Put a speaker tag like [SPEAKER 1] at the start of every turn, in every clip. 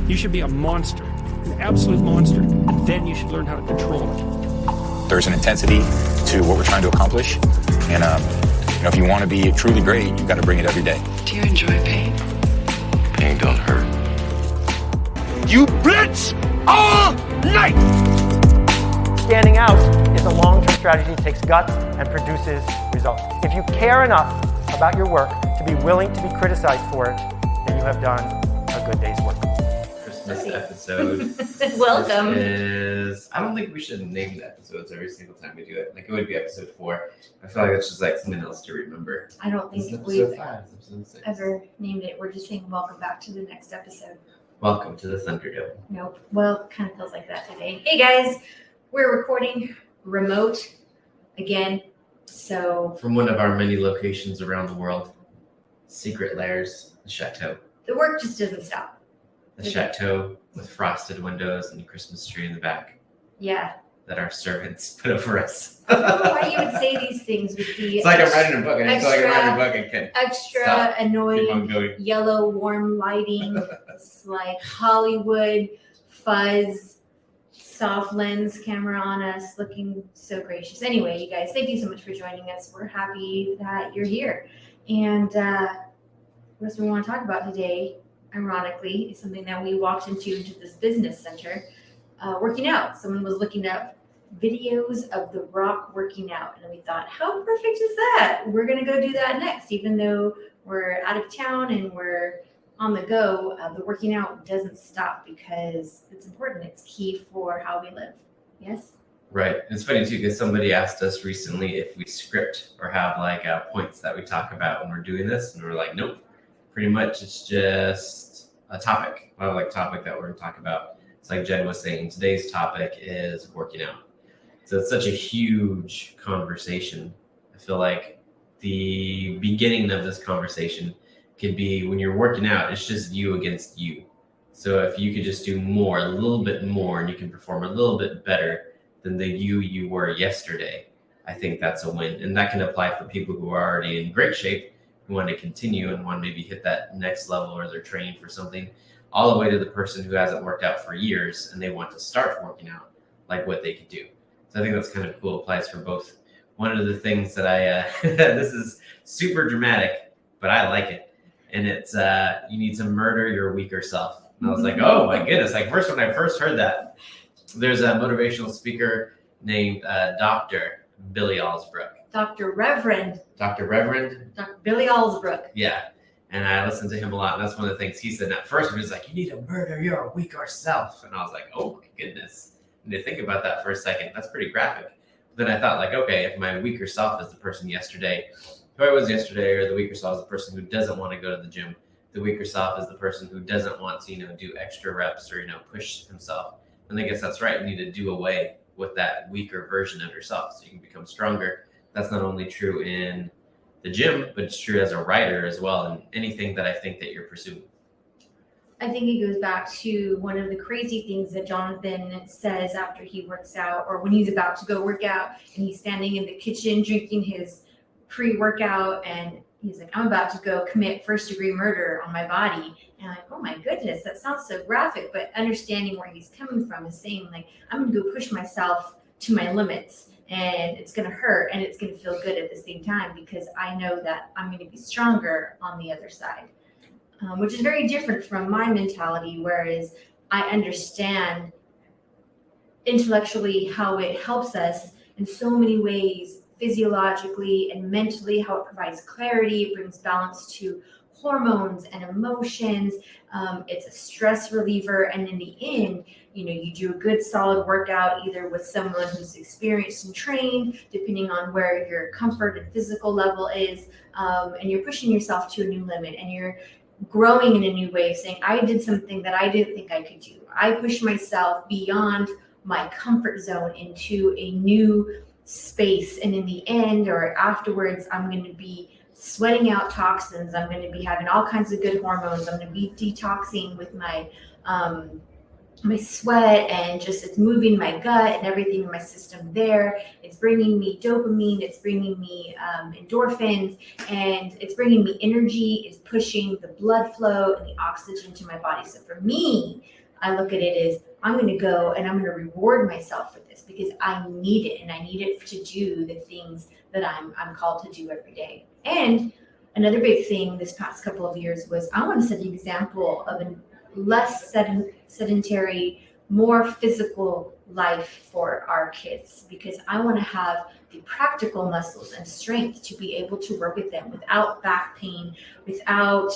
[SPEAKER 1] You should be a monster, an absolute monster, and then you should learn how to control it.
[SPEAKER 2] There's an intensity to what we're trying to accomplish, and if you want to be truly great, you've got to bring it every day.
[SPEAKER 3] Do you enjoy pain?
[SPEAKER 4] Pain don't hurt.
[SPEAKER 5] You blitz all night!
[SPEAKER 6] Standing out is a long-term strategy that takes guts and produces results. If you care enough about your work to be willing to be criticized for it, then you have done a good day's work.
[SPEAKER 7] Christmas episode.
[SPEAKER 8] Welcome.
[SPEAKER 7] I don't think we should name the episodes every single time we do it. Like, it would be episode 4. I feel like it's just like something else to remember.
[SPEAKER 8] I don't think
[SPEAKER 7] This is
[SPEAKER 8] we've
[SPEAKER 7] episode 5. This is episode 6.
[SPEAKER 8] ever named it. We're just saying welcome back to the next episode.
[SPEAKER 7] Welcome to the Thunderdome.
[SPEAKER 8] Nope. Well, kind of feels like that today. Hey guys, we're recording remote again. So
[SPEAKER 7] From one of our many locations around the world, Secret Lairs, the Chateau.
[SPEAKER 8] the work just doesn't stop.
[SPEAKER 7] The Chateau with frosted windows and a Christmas tree in the back
[SPEAKER 8] Yeah.
[SPEAKER 7] that our servants put over us.
[SPEAKER 8] I don't know why you would say these things with the
[SPEAKER 7] It's like I'm writing a book, and I feel like I'm writing a book and can
[SPEAKER 8] extra
[SPEAKER 7] Stop. keep on
[SPEAKER 8] annoying
[SPEAKER 7] going.
[SPEAKER 8] yellow warm lighting. It's like Hollywood fuzz, soft lens camera on us, looking so gracious. Anyway, you guys, thank you so much for joining us. We're happy that you're here. And what we want to talk about today, ironically, is something that we walked into this business center, working out. Someone was looking up videos of The Rock working out, and we thought, how perfect is that? We're gonna go do that next, even though we're out of town and we're on the go. The working out doesn't stop because it's important. It's key for how we live. Yes.
[SPEAKER 7] Right. It's funny too, because somebody asked us recently if we script or have like points that we talk about when we're doing this, and we're like, nope. Pretty much, it's just a topic. I like topic that we're going to talk about. It's like Jen was saying. Today's topic is working out. So it's such a huge conversation. I feel like the beginning of this conversation could be when you're working out. It's just you against you. So if you could just do more, a little bit more, and you can perform a little bit better than the you were yesterday, I think that's a win. And that can apply for people who are already in great shape, who want to continue and want to maybe hit that next level, or they're training for something, all the way to the person who hasn't worked out for years and they want to start working out, like what they could do. So I think that's kind of cool. Applies for both. One of the things that this is super dramatic, but I like it. And it's, you need to murder your weaker self. And I was like, oh my goodness. Like when I first heard that, there's a motivational speaker named Dr. Billy Alsbrook.
[SPEAKER 8] Dr. Reverend
[SPEAKER 7] Dr.
[SPEAKER 8] Billy Alsbrook.
[SPEAKER 7] Yeah. And I listened to him a lot. And that's one of the things he said. And at first, he was like, you need to murder your weaker self. And I was like, oh my goodness. I need to think about that for a second. That's pretty graphic. But then I thought, like, okay, if my weaker self is the person yesterday, who I was yesterday, or the weaker self is the person who doesn't want to go to the gym, the weaker self is the person who doesn't want to, do extra reps or, push himself. And I guess that's right. You need to do away with that weaker version of yourself so you can become stronger. That's not only true in the gym, but it's true as a writer as well, and anything that I think that you're pursuing.
[SPEAKER 8] I think it goes back to one of the crazy things that Jonathan says after he works out, or when he's about to go work out and he's standing in the kitchen drinking his pre-workout, and he's like, I'm about to go commit first-degree murder on my body. And I'm like, oh my goodness, that sounds so graphic. But understanding where he's coming from is saying, like, I'm going to go push myself to my limits, and it's going to hurt and it's going to feel good at the same time because I know that I'm going to be stronger on the other side, which is very different from my mentality, whereas I understand intellectually how it helps us in so many ways, physiologically and mentally, how it provides clarity, it brings balance to hormones and emotions. It's a stress reliever. And in the end, you do a good solid workout, either with someone who's experienced and trained, depending on where your comfort and physical level is. And you're pushing yourself to a new limit, and you're growing in a new way, saying, I did something that I didn't think I could do. I pushed myself beyond my comfort zone into a new space. And in the end, or afterwards, I'm going to be sweating out toxins. I'm going to be having all kinds of good hormones. I'm going to be detoxing with my my sweat, and just it's moving my gut and everything in my system there. It's bringing me dopamine, it's bringing me endorphins, and it's bringing me energy. It's pushing the blood flow and the oxygen to my body. So for me, I look at it as I'm going to go and I'm going to reward myself for this because I need it, and I need it to do the things that I'm called to do every day. And another big thing this past couple of years was I want to set an example of a less sedentary, more physical life for our kids, because I want to have the practical muscles and strength to be able to work with them without back pain, without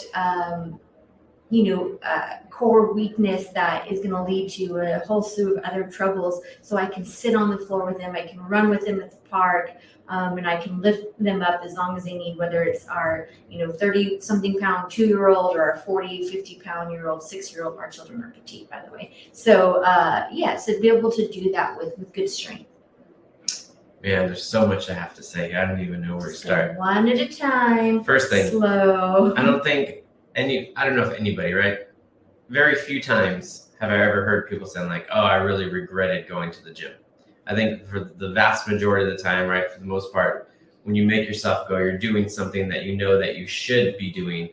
[SPEAKER 8] core weakness that is going to lead to a whole slew of other troubles. So I can sit on the floor with them, I can run with them at the park, and I can lift them up as long as they need, whether it's our 30 something pound 2-year-old or a 40, 50 pound year old 6-year-old. Our children are petite, by the way. So so to be able to do that with good strength.
[SPEAKER 7] Man, there's so much I have to say. I don't even know where to start.
[SPEAKER 8] One at a time.
[SPEAKER 7] First thing,
[SPEAKER 8] slow.
[SPEAKER 7] I don't know if anybody, right? Very few times have I ever heard people saying like, oh, I really regretted going to the gym. I think for the vast majority of the time, right, for the most part, when you make yourself go, you're doing something that you know that you should be doing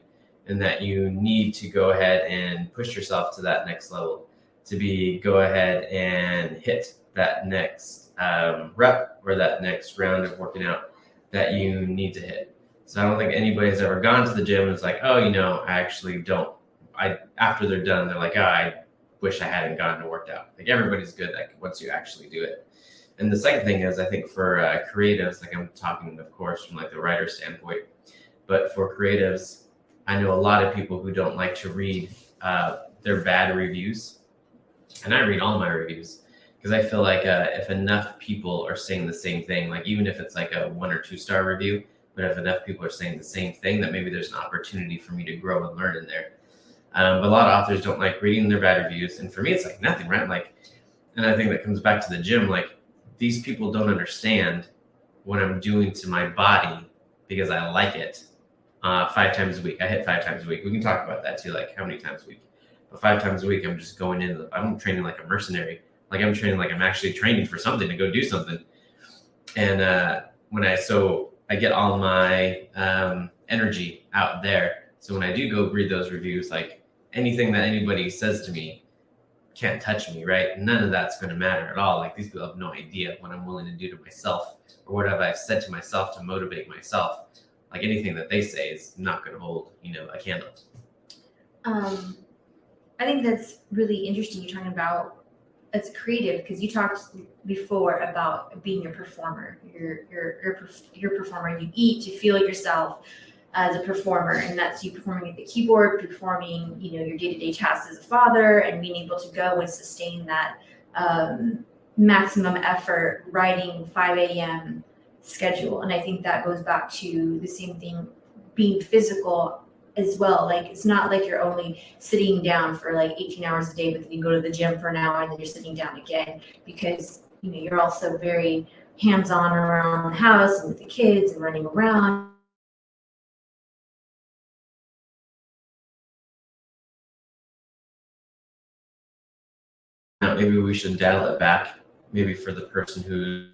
[SPEAKER 7] and that you need to go ahead and push yourself to that next level, to go ahead and hit that next rep or that next round of working out that you need to hit. So I don't think anybody's ever gone to the gym and it's like, oh, I actually don't. After they're done, they're like, oh, I wish I hadn't gone and worked out. Like everybody's good once you actually do it. And the second thing is, I think for creatives, like I'm talking, of course, from like the writer standpoint, but for creatives, I know a lot of people who don't like to read their bad reviews. And I read all my reviews because I feel like if enough people are saying the same thing, like even if it's like a 1 or 2 star review, but if enough people are saying the same thing, that maybe there's an opportunity for me to grow and learn in there. But a lot of authors don't like reading their bad reviews. And for me, it's like nothing, right? Like, and I think that comes back to the gym. Like these people don't understand what I'm doing to my body because I like it 5 times a week. I hit 5 times a week. We can talk about that too, like how many times a week. But 5 times a week, I'm just going in. I'm training like a mercenary. Like I'm training like I'm actually training for something to go do something. And I get all my energy out there. So when I do go read those reviews, like anything that anybody says to me can't touch me, right? None of that's going to matter at all. Like these people have no idea what I'm willing to do to myself or what I've said to myself to motivate myself. Like anything that they say is not going to hold, a candle.
[SPEAKER 8] I think that's really interesting. You're talking about as creative, because you talked before about being a performer. You're a performer. You eat to feel yourself as a performer, and that's you performing at the keyboard, performing your day-to-day tasks as a father, and being able to go and sustain that maximum effort writing 5 a.m. schedule. And I think that goes back to the same thing, being physical as well. Like it's not like you're only sitting down for like 18 hours a day, but then you go to the gym for an hour and then you're sitting down again, because you're also very hands-on around the house and with the kids and running around.
[SPEAKER 7] Now, maybe we should dial it back, maybe for the person who's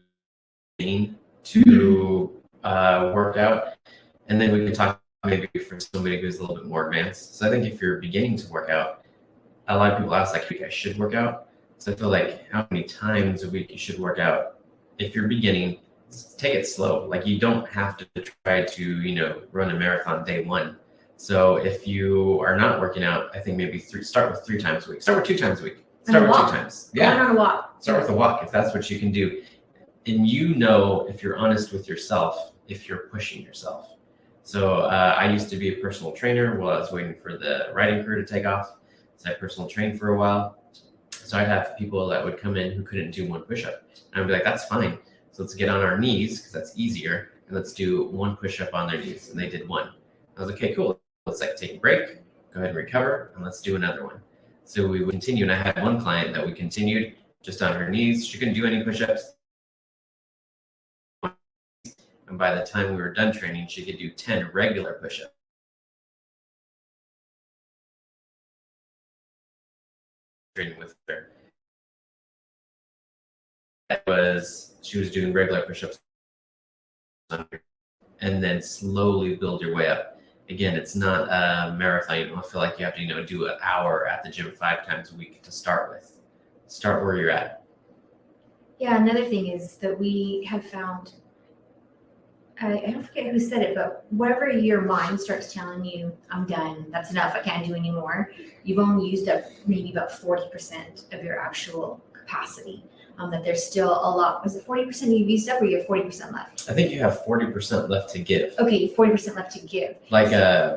[SPEAKER 7] beginning to work out, and then we can talk maybe for somebody who's a little bit more advanced. So I think if you're beginning to work out, a lot of people ask like, I should work out. So I feel like how many times a week you should work out. If you're beginning, take it slow. Like you don't have to try to, run a marathon day 1. So if you are not working out, I think maybe start with 3 times a week. Start with 2 times a week. Start with 2 times.
[SPEAKER 8] Yeah. Going on a walk.
[SPEAKER 7] Start with a walk if that's what you can do. And if you're honest with yourself, if you're pushing yourself. So I used to be a personal trainer while I was waiting for the writing career to take off. So I personal trained for a while. So I'd have people that would come in who couldn't do 1 push-up. And I'd be like, that's fine. So let's get on our knees because that's easier. And let's do 1 push-up on their knees. And they did 1. I was like, okay, cool. Let's take a break, go ahead and recover, and let's do another one. So we would continue. And I had one client that we continued just on her knees. She couldn't do any push-ups. And by the time we were done training, she could do 10 regular push-ups. training with her. She was doing regular push-ups and then slowly build your way up. Again, it's not a marathon. You don't feel like you have to, do an hour at the gym 5 times a week to start with. Start where you're at.
[SPEAKER 8] Yeah, another thing is that we have found, I don't forget who said it, but whatever your mind starts telling you, I'm done, that's enough, I can't do anymore, you've only used up maybe about 40% of your actual capacity. That there's still a lot. Was it 40% you've used up, or you have 40% left?
[SPEAKER 7] I think you have 40% left to give.
[SPEAKER 8] Okay, 40% left to give.
[SPEAKER 7] Like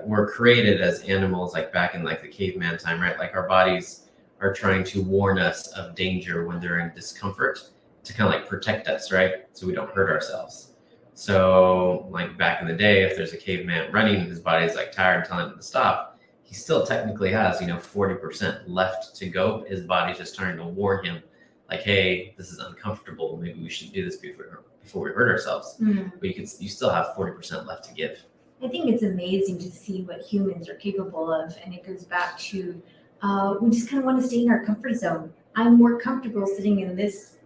[SPEAKER 7] we're created as animals, like back in like the caveman time, right? Like our bodies are trying to warn us of danger when they're in discomfort to kind of like protect us, right? So we don't hurt ourselves. So like back in the day, if there's a caveman running, his body's like tired, telling him to stop, he still technically has, 40% left to go. His body's just trying to warn him, like, hey, this is uncomfortable. Maybe we should do this before we hurt ourselves. But you still have 40% left to give.
[SPEAKER 8] I think it's amazing to see what humans are capable of, and it goes back to we just kind of want to stay in our comfort zone. I'm more comfortable sitting in this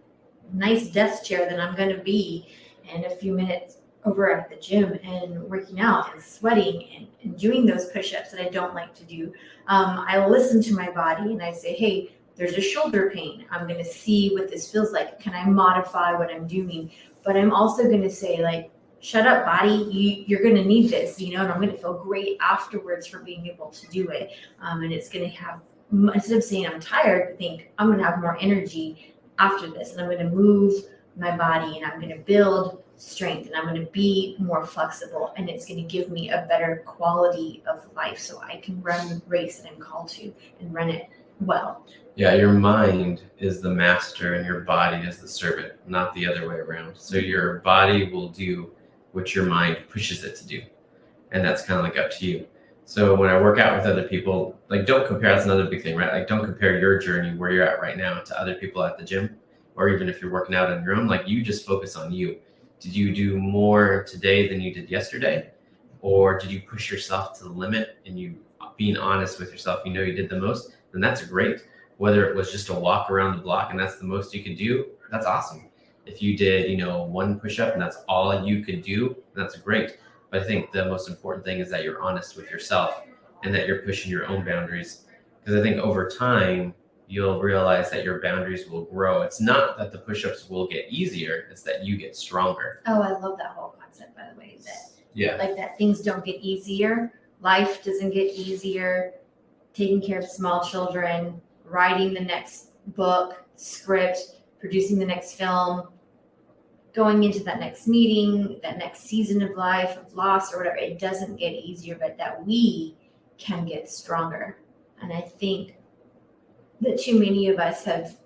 [SPEAKER 8] nice desk chair than I'm going to be in a few minutes over at the gym and working out and sweating and doing those push-ups that I don't like to do. I listen to my body and I say, hey, there's a shoulder pain. I'm going to see what this feels like. Can I modify what I'm doing? But I'm also going to say, like, shut up, body. You're going to need this, and I'm going to feel great afterwards for being able to do it. And it's going to have, instead of saying I'm tired, think I'm going to have more energy after this. And I'm going to move my body and I'm going to build strength and I'm going to be more flexible. And it's going to give me a better quality of life so I can run the race that I'm called to and run it well.
[SPEAKER 7] Yeah, your mind is the master and your body is the servant, not the other way around. So your body will do what your mind pushes it to do. And that's kind of like up to you. So when I work out with other people, like, don't compare. That's another big thing, right? Like, don't compare your journey where you're at right now to other people at the gym, or even if you're working out on your own. Like, you just focus on you. Did you do more today than you did yesterday? Or did you push yourself to the limit and you being honest with yourself, you did the most? Then that's great. Whether it was just a walk around the block and that's the most you could do, that's awesome. If you did, one push-up and that's all you could do, that's great. But I think the most important thing is that you're honest with yourself and that you're pushing your own boundaries. Because I think over time, you'll realize that your boundaries will grow. It's not that the push-ups will get easier, it's that you get stronger.
[SPEAKER 8] Oh, I love that whole concept, by the way, that things don't get easier. Life doesn't get easier. Taking care of small children, writing the next book, script, producing the next film, going into that next meeting, that next season of life, of loss or whatever, it doesn't get easier, but that we can get stronger. And I think that too many of us have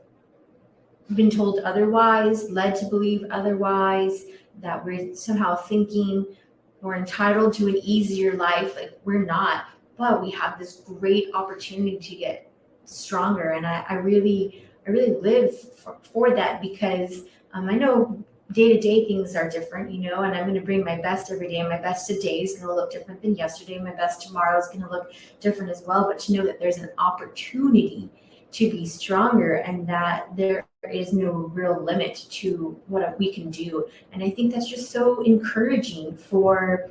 [SPEAKER 8] been told otherwise, led to believe otherwise, that we're somehow thinking we're entitled to an easier life. Like, we're not, but we have this great opportunity to get stronger. And I really live for that, because I know day-to-day things are different, and I'm going to bring my best every day. And my best today is going to look different than yesterday. My best tomorrow is going to look different as well. But to know that there's an opportunity to be stronger and that there is no real limit to what we can do. And I think that's just so encouraging for,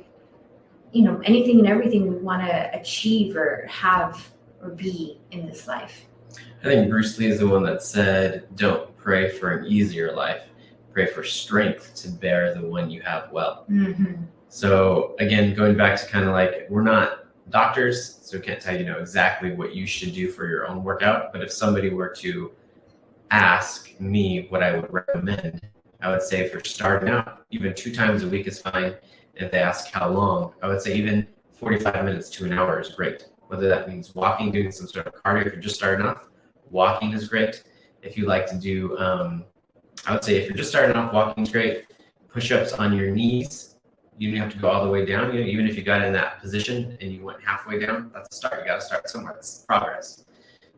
[SPEAKER 8] anything and everything we want to achieve or have or be in this life.
[SPEAKER 7] I think Bruce Lee is the one that said, don't pray for an easier life, pray for strength to bear the one you have well.
[SPEAKER 8] Mm-hmm.
[SPEAKER 7] So again, going back to kind of like, we're not doctors, so we can't tell you exactly what you should do for your own workout. But if somebody were to ask me what I would recommend, I would say for starting out, even 2 times a week is fine. If they ask how long, I would say even 45 minutes to an hour is great. Whether that means walking, doing some sort of cardio. If you're just starting off, walking is great. If you like to do, I would say if you're just starting off, walking is great. Push-ups on your knees. You don't have to go all the way down. Even if you got in that position and you went halfway down, that's a start. You got to start somewhere. It's progress.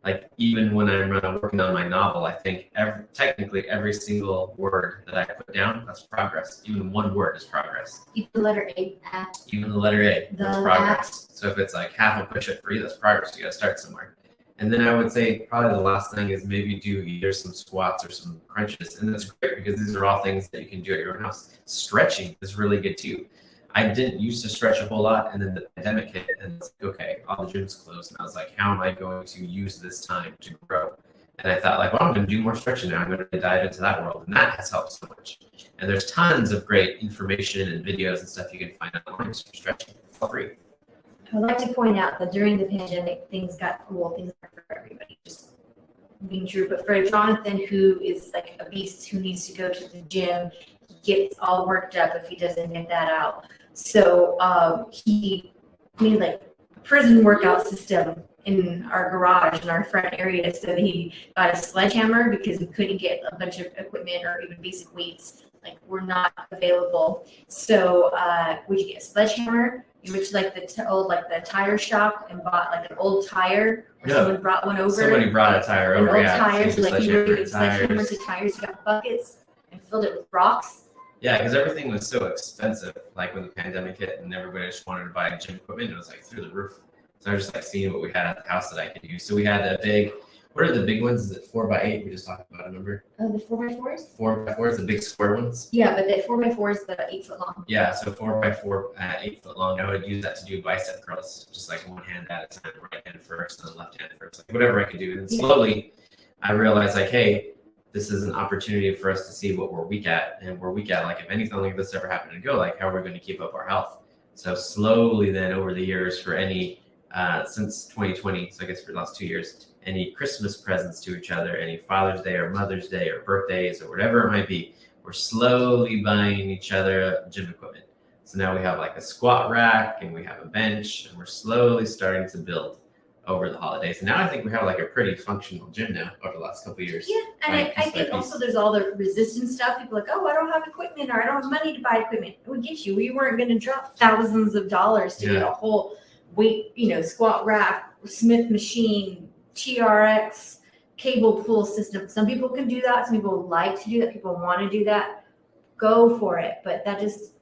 [SPEAKER 7] Like, even when I'm working on my novel, I think technically every single word that I put down, that's progress. Even one word is progress.
[SPEAKER 8] Even the letter A.
[SPEAKER 7] Even the letter A, that's progress. So if it's like half a push-up for you, that's progress. You got to start somewhere. And then I would say probably the last thing is maybe do either some squats or some crunches. And that's great because these are all things that you can do at your own house. Stretching is really good too. I didn't used to stretch a whole lot, and then the pandemic hit, and it's like, okay, all the gyms closed. And I was like, how am I going to use this time to grow? And I thought, like, well, I'm going to do more stretching now. I'm going to dive into that world. And that has helped so much. And there's tons of great information and videos and stuff you can find online for stretching for free.
[SPEAKER 8] I would like to point out that during the pandemic, things are for everybody, just being true. But for Jonathan, who is like a beast, who needs to go to the gym, he gets all worked up if he doesn't get that out. So he made like a prison workout system in our garage in our front area. So he got a sledgehammer because we couldn't get a bunch of equipment or even basic weights, like were not available. So we could get a sledgehammer. You went to like the tire shop and bought like an old tire, or someone brought one over.
[SPEAKER 7] Somebody brought a tire over.
[SPEAKER 8] Old
[SPEAKER 7] Yeah,
[SPEAKER 8] tires,
[SPEAKER 7] so
[SPEAKER 8] like you were doing
[SPEAKER 7] sledgehammer
[SPEAKER 8] sledgehammer to tires. You got buckets and filled it with rocks.
[SPEAKER 7] Yeah, because everything was so expensive. Like when the pandemic hit and everybody just wanted to buy gym equipment, it was like through the roof. So I was just like seeing what we had at the house that I could use. So we had a big, what are the big ones? Is it 4x8? We just talked about, remember?
[SPEAKER 8] Oh, the 4x4s?
[SPEAKER 7] 4x4s, the big square ones.
[SPEAKER 8] Yeah, but the 4x4 is the 8 foot long.
[SPEAKER 7] Yeah, so 4x4, 8 foot long. I would use that to do bicep curls, just like one hand at a time, right hand first, and left hand first, like whatever I could do. And slowly, I realized like, hey, this is an opportunity for us to see what we're weak at, and we're weak at. Like if anything like this ever happened to go, like how are we going to keep up our health? So slowly, then over the years, for any since 2020, so I guess for the last 2 years, any Christmas presents to each other, any Father's Day or Mother's Day or birthdays or whatever it might be, we're slowly buying each other gym equipment. So now we have like a squat rack and we have a bench, and we're slowly starting to build over the holidays. And now I think we have like a pretty functional gym now over the last couple of years.
[SPEAKER 8] Yeah, and
[SPEAKER 7] Like,
[SPEAKER 8] I think also there's all the resistance stuff. People are like, oh, I don't have equipment, or I don't have money to buy equipment. We get you. We weren't going to drop thousands of dollars to get a whole weight, squat rack, Smith machine, TRX, cable pull system. Some people can do that. Some people like to do that. People want to do that. Go for it. But that just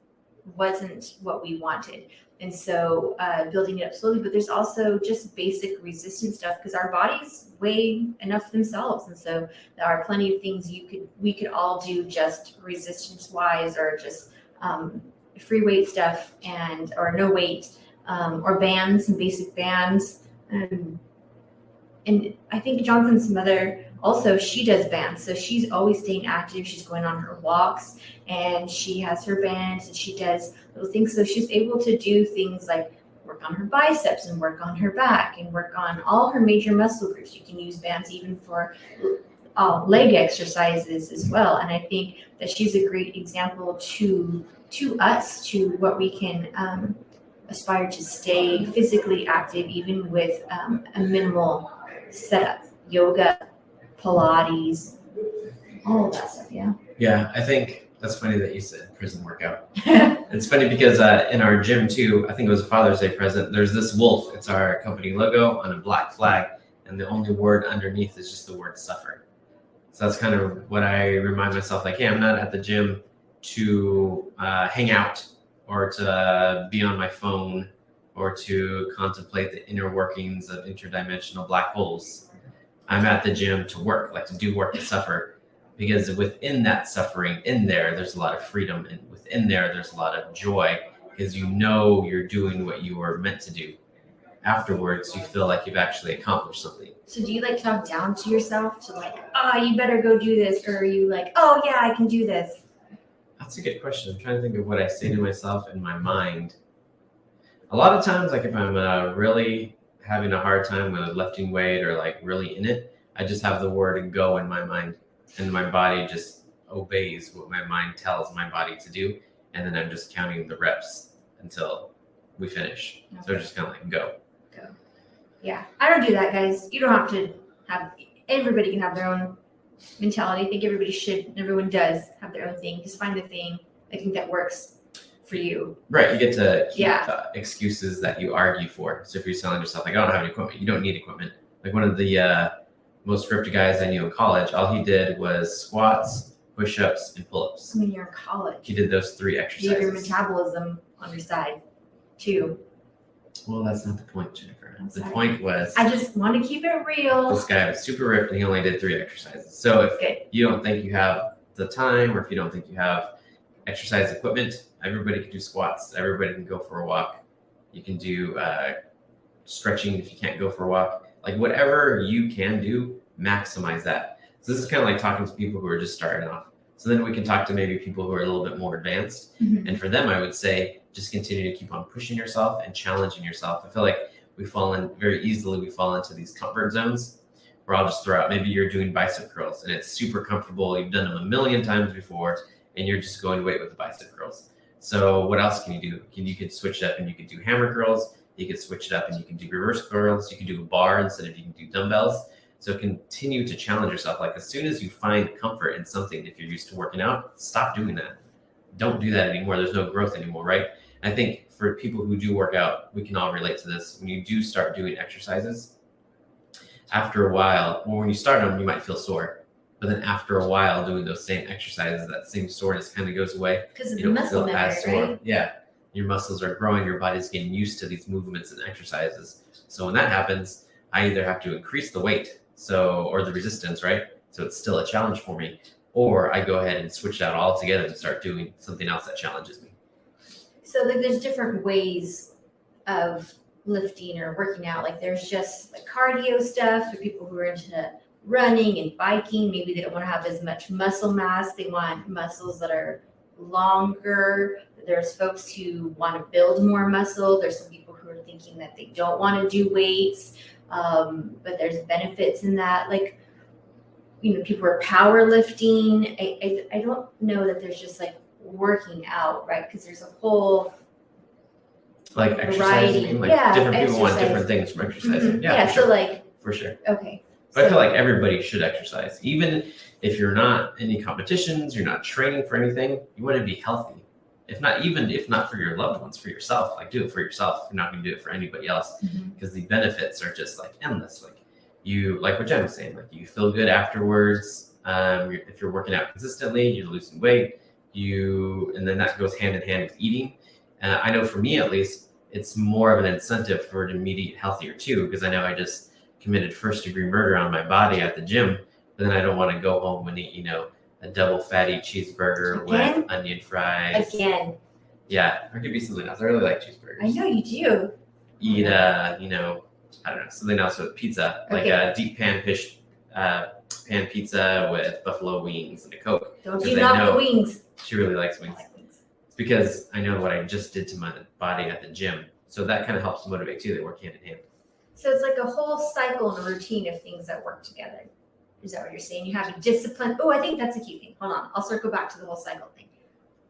[SPEAKER 8] wasn't what we wanted. And so building it up slowly, but there's also just basic resistance stuff because our bodies weigh enough themselves. And so there are plenty of things we could all do just resistance wise, or just free weight stuff or no weight, or bands, some basic bands. And I think Jonathan's mother also, she does bands. So she's always staying active. She's going on her walks and she has her bands and she does little things. So she's able to do things like work on her biceps and work on her back and work on all her major muscle groups. You can use bands even for leg exercises as well. And I think that she's a great example to us, to what we can aspire to stay physically active, even with a minimal setup. Yoga, Pilates, all of that stuff.
[SPEAKER 7] Yeah, I think that's funny that you said prison workout. It's funny because in our gym too, I think it was a Father's Day present, there's this wolf. It's our company logo on a black flag, and the only word underneath is just the word suffer. So that's kind of what I remind myself, like, hey, I'm not at the gym to hang out or to be on my phone or to contemplate the inner workings of interdimensional black holes. I'm at the gym to work, like to do work, to suffer, because within that suffering, there's a lot of freedom, and within there's a lot of joy, because you're doing what you were meant to do. Afterwards, you feel like you've actually accomplished something.
[SPEAKER 8] So do you like talk down to yourself to like, you better go do this, or are you like, oh yeah, I can do this?
[SPEAKER 7] That's a good question. I'm trying to think of what I say to myself in my mind. A lot of times, like if I'm really having a hard time with lifting weight or like really in it, I just have the word go in my mind, and my body just obeys what my mind tells my body to do. And then I'm just counting the reps until we finish. Okay. So just kind of like go.
[SPEAKER 8] Yeah, I don't do that, guys. You don't have to everybody can have their own mentality. I think everyone does have their own thing. Just find the thing I think that works for you.
[SPEAKER 7] Right. You get to keep excuses that you argue for. So if you're telling yourself, like, I don't have any equipment, you don't need equipment. Like one of the most ripped guys I knew in college, all he did was squats, push-ups, and pull-ups.
[SPEAKER 8] I mean, you're in college.
[SPEAKER 7] He did those 3 exercises.
[SPEAKER 8] You have your metabolism on your side, too.
[SPEAKER 7] Well, that's not the point, Jennifer.
[SPEAKER 8] I'm
[SPEAKER 7] The
[SPEAKER 8] sorry.
[SPEAKER 7] point was
[SPEAKER 8] I just want to keep it real.
[SPEAKER 7] this guy was super ripped and he only did 3 exercises. So if
[SPEAKER 8] Good.
[SPEAKER 7] you don't think you have the time, or if you don't think you have exercise equipment, everybody can do squats. Everybody can go for a walk. You can do stretching if you can't go for a walk. Like whatever you can do, maximize that. So this is kind of like talking to people who are just starting off. So then we can talk to maybe people who are a little bit more advanced.
[SPEAKER 8] Mhm.
[SPEAKER 7] And for them, I would say just continue to keep on pushing yourself and challenging yourself. I feel like we fall into these comfort zones where I'll just throw out, maybe you're doing bicep curls and it's super comfortable. You've done them a million times before and you're just going to weight with the bicep curls. So what else can you do? You could switch it up and you could do hammer curls. You could switch it up and you can do reverse curls. You can do a bar instead of you can do dumbbells. So continue to challenge yourself. Like as soon as you find comfort in something, if you're used to working out, stop doing that. Don't do that anymore. There's no growth anymore, right? I think for people who do work out, we can all relate to this. When you do start doing exercises, after a while, well, when you start them, you might feel sore. But then after a while doing those same exercises, that same soreness kind of goes away.
[SPEAKER 8] Because of
[SPEAKER 7] You
[SPEAKER 8] the
[SPEAKER 7] don't
[SPEAKER 8] muscle
[SPEAKER 7] feel as
[SPEAKER 8] memory,
[SPEAKER 7] sore.
[SPEAKER 8] right?
[SPEAKER 7] Yeah. Your muscles are growing, your body's getting used to these movements and exercises. So when that happens, I either have to increase the weight, or the resistance, right? So it's still a challenge for me. Or I go ahead and switch it out altogether and start doing something else that challenges me.
[SPEAKER 8] So like there's different ways of lifting or working out. Like there's just like cardio stuff for people who are into running and biking. Maybe they don't want to have as much muscle mass. They want muscles that are longer. There's folks who want to build more muscle. There's some people who are thinking that they don't want to do weights, but there's benefits in that. Like, you know, people are powerlifting. I don't know that there's just like working out, right? Because there's a whole
[SPEAKER 7] Like exercising,
[SPEAKER 8] variety.
[SPEAKER 7] like
[SPEAKER 8] Yeah,
[SPEAKER 7] different people want
[SPEAKER 8] exercise.
[SPEAKER 7] different things from exercising.
[SPEAKER 8] Mhm.
[SPEAKER 7] Yeah, for
[SPEAKER 8] so
[SPEAKER 7] sure.
[SPEAKER 8] like,
[SPEAKER 7] For sure.
[SPEAKER 8] okay.
[SPEAKER 7] But I feel
[SPEAKER 8] So-
[SPEAKER 7] like everybody should exercise. Even if you're not in any competitions, you're not training for anything, you want to be healthy. If not for your loved ones, for yourself, like do it for yourself. You're not going to do it for anybody else
[SPEAKER 8] Mhm.
[SPEAKER 7] because the benefits are just like endless. Like what Jen was saying, like you feel good afterwards. If you're working out consistently, you're losing weight, and then that goes hand in hand with eating. I know for me, at least, it's more of an incentive for me to eat healthier too, because I know I just committed 1st-degree murder on my body at the gym, but then I don't want to go home and eat, a double fatty cheeseburger
[SPEAKER 8] Again?
[SPEAKER 7] with onion fries.
[SPEAKER 8] Again,
[SPEAKER 7] Yeah, or it could be something else. I really like cheeseburgers.
[SPEAKER 8] I know you do.
[SPEAKER 7] Eat I don't know, something else with pizza, like a deep pan pizza with buffalo wings and a Coke.
[SPEAKER 8] Don't
[SPEAKER 7] Because
[SPEAKER 8] you
[SPEAKER 7] I
[SPEAKER 8] knock
[SPEAKER 7] know
[SPEAKER 8] the wings.
[SPEAKER 7] She really likes
[SPEAKER 8] I
[SPEAKER 7] wings.
[SPEAKER 8] like wings.
[SPEAKER 7] It's because I know what I just did to my body at the gym. So that kind of helps motivate too. They work hand in hand.
[SPEAKER 8] So it's like a whole cycle and a routine of things that work together. Is that what you're saying? You have a discipline. Oh, I think that's a key thing. Hold on. I'll circle back to the whole cycle thing.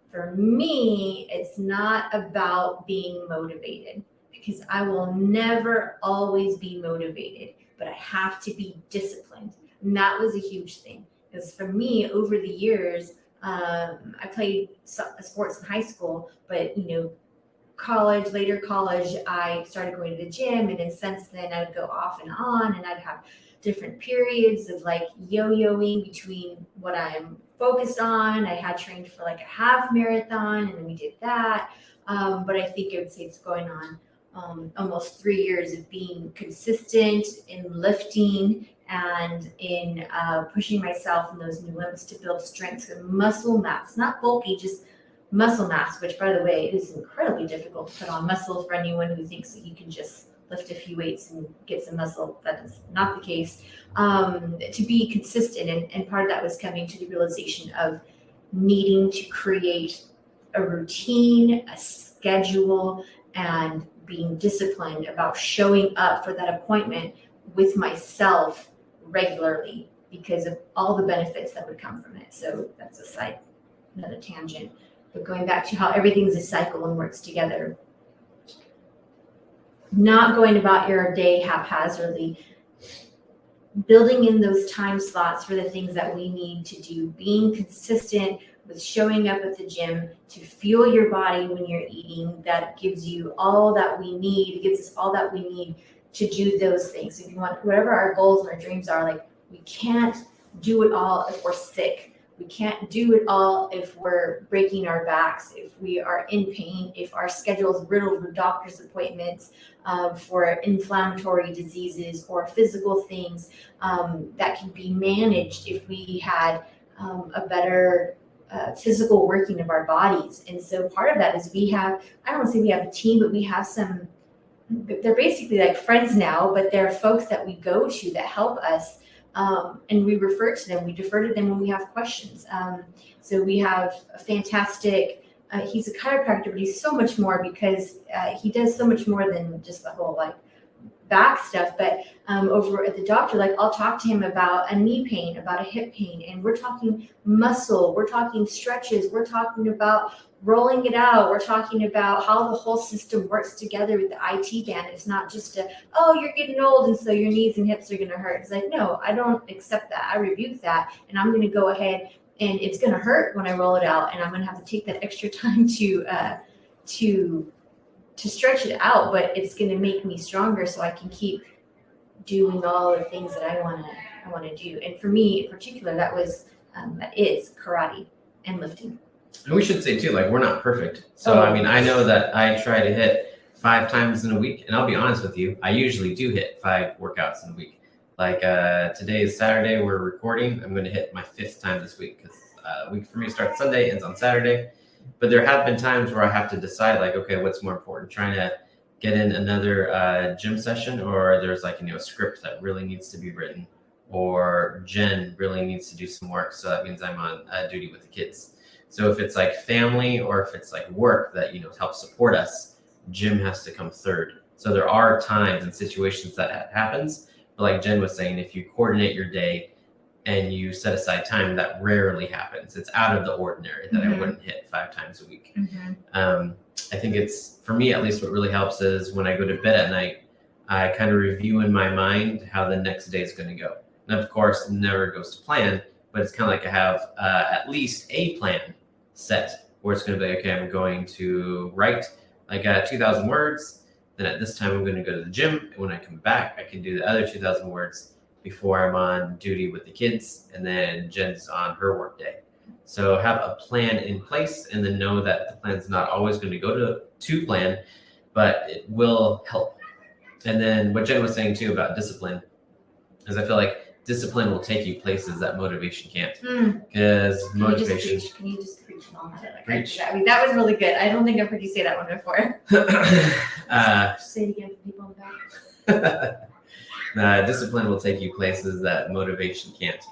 [SPEAKER 8] For me, it's not about being motivated because I will never always be motivated, but I have to be disciplined. And that was a huge thing. Because for me, over the years, I played sports in high school, but later college, I started going to the gym, and then since then I'd go off and on, and I'd have different periods of like yo-yoing between what I'm focused on. I had trained for like a half marathon, and then we did that. But I think I would say it's going on almost 3 years of being consistent in lifting and in pushing myself in those new limits to build strength and muscle mass, not bulky, just muscle mass, which by the way, is incredibly difficult to put on muscle for anyone who thinks that you can just lift a few weights and get some muscle. That is not the case. To be consistent, and part of that was coming to the realization of needing to create a routine, a schedule, and being disciplined about showing up for that appointment with myself regularly because of all the benefits that would come from it. So that's another tangent. But going back to how everything's a cycle and works together, not going about your day haphazardly, building in those time slots for the things that we need to do, being consistent with showing up at the gym to fuel your body when you're eating. That gives you all that we need. It gives us all that we need to do those things. If you want, whatever our goals and our dreams are, like we can't do it all if we're sick. We can't do it all if we're breaking our backs, if we are in pain, if our schedule is riddled with doctor's appointments for inflammatory diseases or physical things that can be managed if we had a better physical working of our bodies. And so part of that is we have, I don't want to say we have a team, but we have some, they're basically like friends now, but they're folks that we go to that help us. And we refer to them, we defer to them when we have questions. So we have a fantastic, he's a chiropractor, but he's so much more because he does so much more than just the whole like back stuff. But over at the doctor, like I'll talk to him about a knee pain, about a hip pain, and we're talking muscle, we're talking stretches, we're talking about rolling it out. We're talking about how the whole system works together with the IT band. It's not just oh, you're getting old and so your knees and hips are going to hurt. It's like, no, I don't accept that. I rebuke that. And I'm going to go ahead and it's going to hurt when I roll it out. And I'm going to have to take that extra time to stretch it out, but it's going to make me stronger so I can keep doing all the things that I want to do. And for me in particular, that is karate and lifting.
[SPEAKER 7] And we should say too, like we're not perfect. So I mean, I know that I try to hit 5 times in a week, and I'll be honest with you, I usually do hit 5 workouts in a week. Like today is Saturday, we're recording. I'm going to hit my 5th time this week because week for me starts Sunday, ends on Saturday. But there have been times where I have to decide, like, okay, what's more important, trying to get in another gym session, or there's like a script that really needs to be written, or Jen really needs to do some work, so that means I'm on duty with the kids. So if it's like family or if it's like work that, helps support us, gym has to come third. So there are times and situations that happens. But like Jen was saying, if you coordinate your day and you set aside time, that rarely happens. It's out of the ordinary that I wouldn't hit 5 times a week. I think it's, for me at least, what really helps is when I go to bed at night, I kind of review in my mind how the next day is going to go. And of course, it never goes to plan, but it's kind of like I have at least a plan set where it's going to be, okay, I'm going to write like 2,000 words. Then at this time, I'm going to go to the gym. And when I come back, I can do the other 2,000 words before I'm on duty with the kids. And then Jen's on her work day. So have a plan in place and then know that the plan's not always going to go to plan, but it will help. And then what Jen was saying too about discipline is I feel like discipline will take you places that motivation can't. Because motivation.
[SPEAKER 8] Can you just preach on that?
[SPEAKER 7] Preach.
[SPEAKER 8] I mean, that was really good. I don't think I've heard you say that one before. Say it again for people in the back.
[SPEAKER 7] Discipline will take you places that motivation can't.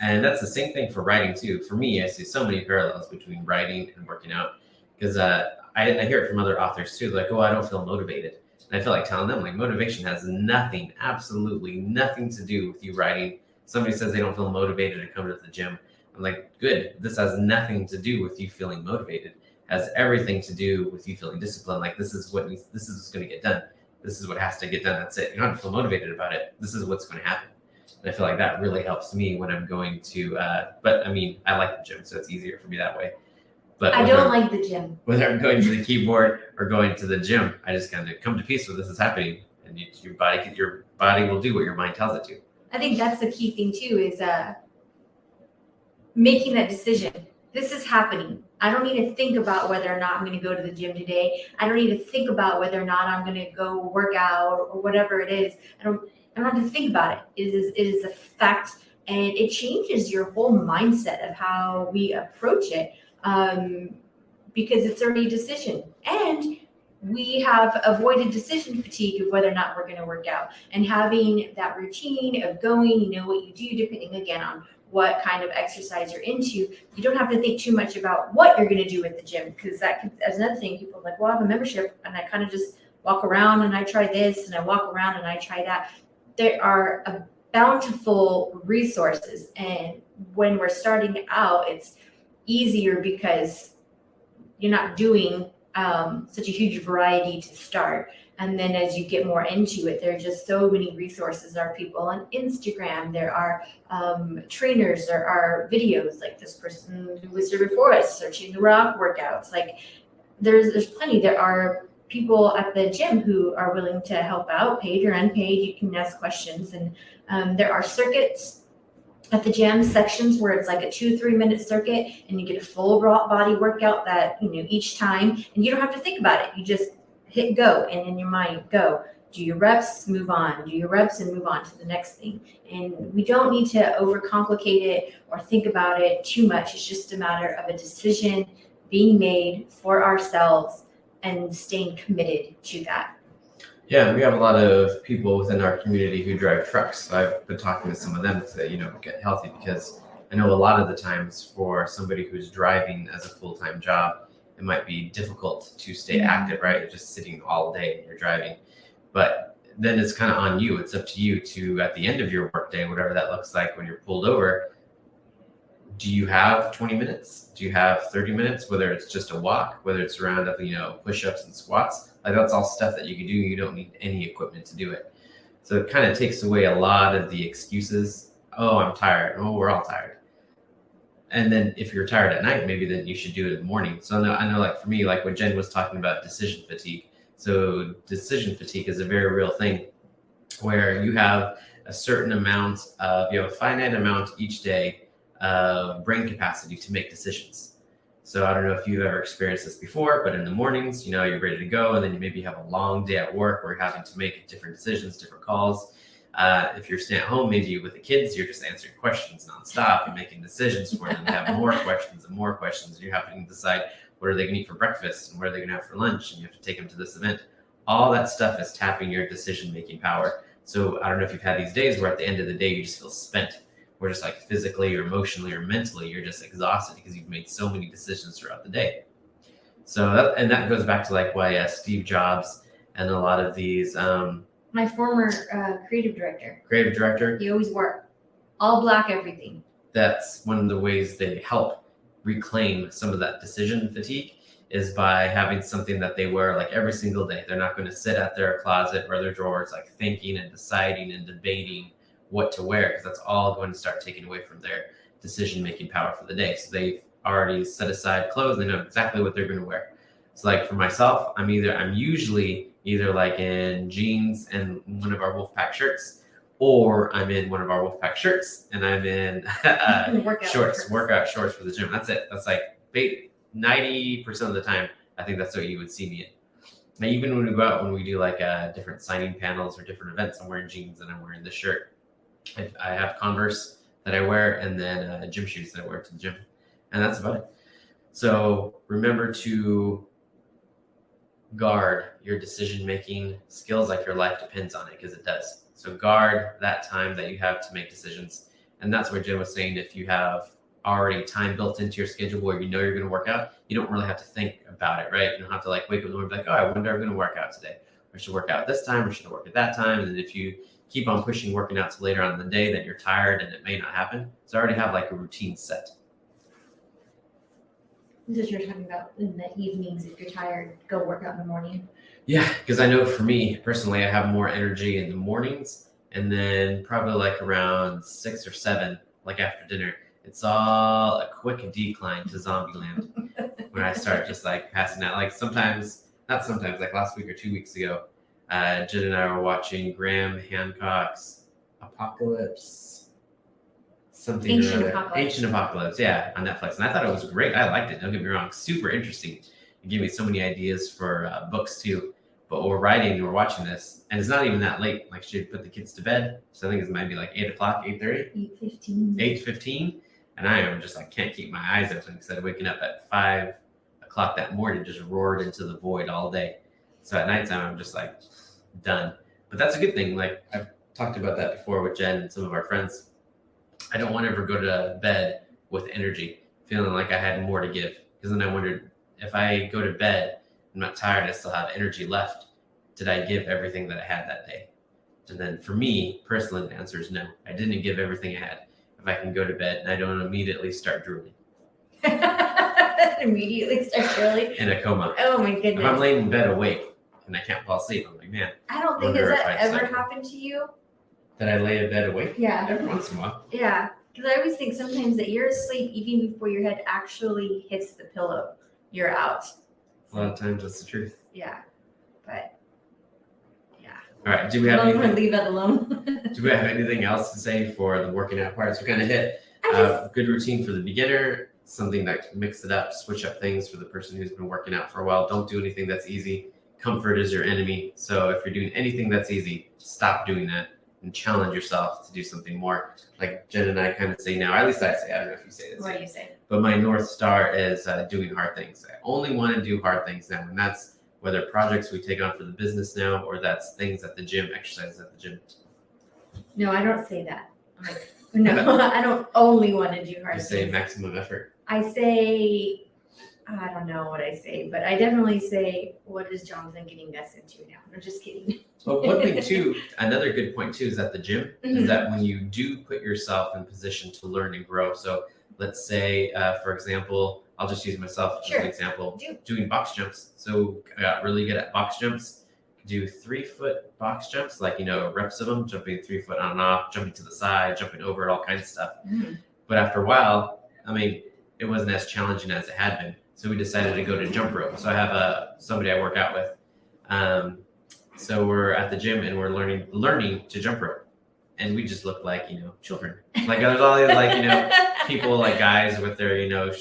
[SPEAKER 7] And that's the same thing for writing too. For me, I see so many parallels between writing and working out. Because I hear it from other authors too, like, oh, I don't feel motivated. And I feel like telling them, like, motivation has nothing, absolutely nothing to do with you writing. Somebody says they don't feel motivated to come to the gym. I'm like, good. This has nothing to do with you feeling motivated. It has everything to do with you feeling disciplined. Like, this is what's going to get done. This is what has to get done. That's it. You don't have to feel motivated about it. This is what's going to happen. And I feel like that really helps me when I'm going to, but I mean, I like the gym, so it's easier for me that way. But
[SPEAKER 8] I don't like the gym.
[SPEAKER 7] Whether I'm going to the keyboard or going to the gym, I just kind of come to peace with this is happening, and your body will do what your mind tells it to.
[SPEAKER 8] I think that's the key thing too, is making that decision. This is happening. I don't need to think about whether or not I'm going to go to the gym today. I don't need to think about whether or not I'm going to go work out or whatever it is. I don't have to think about it. It is a fact, and it changes your whole mindset of how we approach it. Because it's already a decision, and we have avoided decision fatigue of whether or not we're going to work out, and having that routine of going, what you do depending again on what kind of exercise you're into. You don't have to think too much about what you're going to do at the gym, because that's another thing. People are like, well, I have a membership and I kind of just walk around and I try this and I walk around and I try that. There are a bountiful resources, and when we're starting out, it's easier because you're not doing such a huge variety to start. And then as you get more into it, there are just so many resources. There are people on Instagram, there are trainers, there are videos like this person who was here before us searching the rock workouts. Like there's plenty. There are people at the gym who are willing to help out, paid or unpaid. You can ask questions, and there are circuits at the gym sections where it's like a 2-3 minute circuit and you get a full body workout that, each time, and you don't have to think about it. You just hit go, and in your mind, go. Do your reps, move on. Do your reps and move on to the next thing. And we don't need to overcomplicate it or think about it too much. It's just a matter of a decision being made for ourselves and staying committed to that.
[SPEAKER 7] Yeah, we have a lot of people within our community who drive trucks. So I've been talking to some of them to, get healthy, because I know a lot of the times for somebody who's driving as a full-time job, it might be difficult to stay active, right? You're just sitting all day and you're driving. But then it's kind of on you. It's up to you to, at the end of your workday, whatever that looks like when you're pulled over, do you have 20 minutes? Do you have 30 minutes? Whether it's just a walk, whether it's a round of, push-ups and squats, like that's all stuff that you can do. You don't need any equipment to do it. So it kind of takes away a lot of the excuses. Oh, I'm tired. Oh, we're all tired. And then if you're tired at night, maybe then you should do it in the morning. So I know like for me, like when Jen was talking about decision fatigue. So decision fatigue is a very real thing where you have a certain amount of, you have a finite amount each day of brain capacity to make decisions. So I don't know if you've ever experienced this before, but in the mornings, you're ready to go, and then you maybe have a long day at work where you're having to make different decisions, different calls. If you're staying at home, maybe with the kids, you're just answering questions nonstop and making decisions for them. They have more questions and more questions. You're having to decide what are they going to eat for breakfast and what are they going to have for lunch, and you have to take them to this event. All that stuff is tapping your decision-making power. So I don't know if you've had these days where at the end of the day, you just feel spent. Or just like physically or emotionally or mentally, you're just exhausted because you've made so many decisions throughout the day. So that goes back to like why Steve Jobs and a lot of these.
[SPEAKER 8] My former creative director. He always wore all black everything.
[SPEAKER 7] That's one of the ways they help reclaim some of that decision fatigue is by having something that they wear like every single day. They're not going to sit at their closet or their drawers like thinking and deciding and debating what to wear, because that's all going to start taking away from their decision-making power for the day. So they've already set aside clothes. They know exactly what they're going to wear. So like for myself, I'm usually either like in jeans and one of our Wolfpack shirts, or I'm in one of our Wolfpack shirts and I'm in workout shorts for the gym. That's it. That's like 90% of the time, I think that's what you would see me in. Now, even when we go out, when we do like different signing panels or different events, I'm wearing jeans and I'm wearing this shirt. I have Converse that I wear, and then gym shoes that I wear to the gym, and that's about it. So remember to guard your decision-making skills like your life depends on it, because it does. So guard that time that you have to make decisions, and that's where Jen was saying if you have already time built into your schedule where you're going to work out, you don't really have to think about it, right? You don't have to like wake up in the morning and be like, oh, I wonder if I'm going to work out today. Or should work out this time, or should I work at that time? And then if you keep on pushing working out to later on in the day, then you're tired and it may not happen. So I already have like a routine set.
[SPEAKER 8] This is what you're talking about in the evenings. If you're tired, go work out in the morning.
[SPEAKER 7] Yeah, because I know for me personally, I have more energy in the mornings, and then probably like around 6 or 7, like after dinner, it's all a quick decline to Zombieland when I start just like passing out. Like not sometimes, like last week or 2 weeks ago, Jen and I were watching Graham Hancock's Apocalypse, Ancient Apocalypse, yeah, on Netflix. And I thought it was great. I liked it. Don't get me wrong, super interesting. It gave me so many ideas for books too. But we're writing and we're watching this, and it's not even that late. Like, should put the kids to bed. So I think it might be like 8 o'clock, 8:30, 8:15, and I am just like can't keep my eyes open because I'm waking up at 5 o'clock that morning, just roared into the void all day. So at nighttime, I'm just like done. But that's a good thing. Like I've talked about that before with Jen and some of our friends. I don't want to ever go to bed with energy, feeling like I had more to give. Because then I wondered, if I go to bed, I'm not tired, I still have energy left. Did I give everything that I had that day? And then for me, personally, the answer is no. I didn't give everything I had. If I can go to bed and I don't immediately start drooling.
[SPEAKER 8] Immediately start drooling?
[SPEAKER 7] In a coma.
[SPEAKER 8] Oh my goodness.
[SPEAKER 7] If I'm laying in bed awake and I can't fall asleep, I'm like, man.
[SPEAKER 8] I don't think, has that ever happened to you?
[SPEAKER 7] That I lay in bed awake?
[SPEAKER 8] Yeah.
[SPEAKER 7] Every once in a while.
[SPEAKER 8] Yeah. Because I always think sometimes that you're asleep even before your head actually hits the pillow. You're out.
[SPEAKER 7] A lot of times that's the truth.
[SPEAKER 8] Yeah. But, yeah.
[SPEAKER 7] All right. Do we have
[SPEAKER 8] I'm
[SPEAKER 7] anything?
[SPEAKER 8] going to leave that alone.
[SPEAKER 7] Do we have anything else to say for the working out part? So we kind of hit good routine for the beginner, something that mix it up, switch up things for the person who's been working out for a while. Don't do anything that's easy. Comfort is your enemy. So if you're doing anything that's easy, stop doing that and challenge yourself to do something more. Like Jen and I kind of say now, at least I say, I don't know if you say this.
[SPEAKER 8] What do you say?
[SPEAKER 7] But my North Star is doing hard things. I only want to do hard things now. And that's whether projects we take on for the business now, or that's things at the gym, exercises at the gym.
[SPEAKER 8] No, I don't say that. I'm like, no, I don't only want to do hard
[SPEAKER 7] You say
[SPEAKER 8] things.
[SPEAKER 7] maximum effort.
[SPEAKER 8] I say, I don't know what I say, but I definitely say, what is Jonathan getting us into now? I'm just kidding.
[SPEAKER 7] But one thing too, another good point too, is at the gym, is that when you do put yourself in position to learn and grow. So let's say, for example, I'll just use myself as an example, doing box jumps. So I got really good at box jumps, do 3-foot box jumps, like, reps of them, jumping 3 foot on and off, jumping to the side, jumping over it, all kinds of stuff. But after a while, it wasn't as challenging as it had been. So we decided to go to jump rope. So I have somebody I work out with. So we're at the gym and we're learning to jump rope. And we just look like, children. Like there's all these people, like guys with their,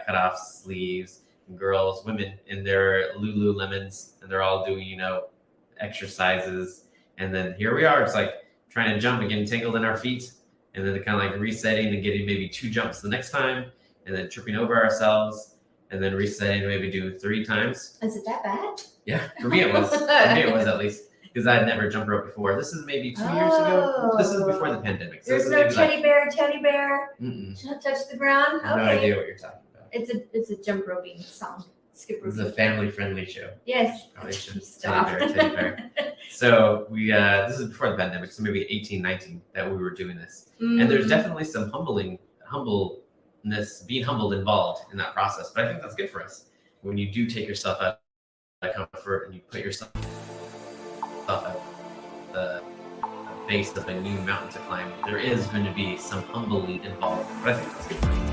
[SPEAKER 7] cut off sleeves, and girls, women in their Lululemons, and they're all doing, exercises. And then here we are, it's like trying to jump and getting tangled in our feet. And then kind of like resetting and getting maybe 2 jumps the next time, and then tripping over ourselves, and then resetting, maybe do 3 times.
[SPEAKER 8] Is it that bad?
[SPEAKER 7] Yeah, for me it was. For me it was, at least. Because I had never jumped rope before. This is maybe 2 years ago. This is before the pandemic. So
[SPEAKER 8] There's no teddy bear.
[SPEAKER 7] Mm-mm.
[SPEAKER 8] Touch the ground.
[SPEAKER 7] I have no idea what you're talking about.
[SPEAKER 8] It's a jump roping song. Skip
[SPEAKER 7] This is
[SPEAKER 8] rope.
[SPEAKER 7] a family-friendly show.
[SPEAKER 8] Yes.
[SPEAKER 7] Probably should
[SPEAKER 8] Stop.
[SPEAKER 7] Teddy bear. So we this is before the pandemic, so maybe 18, 19 that we were doing this. And there's definitely some humbleness, being humbled involved in that process. But I think that's good for us. When you do take yourself out of comfort and you put yourself at the base of a new mountain to climb, there is going to be some humbling involved. But I think that's good for us.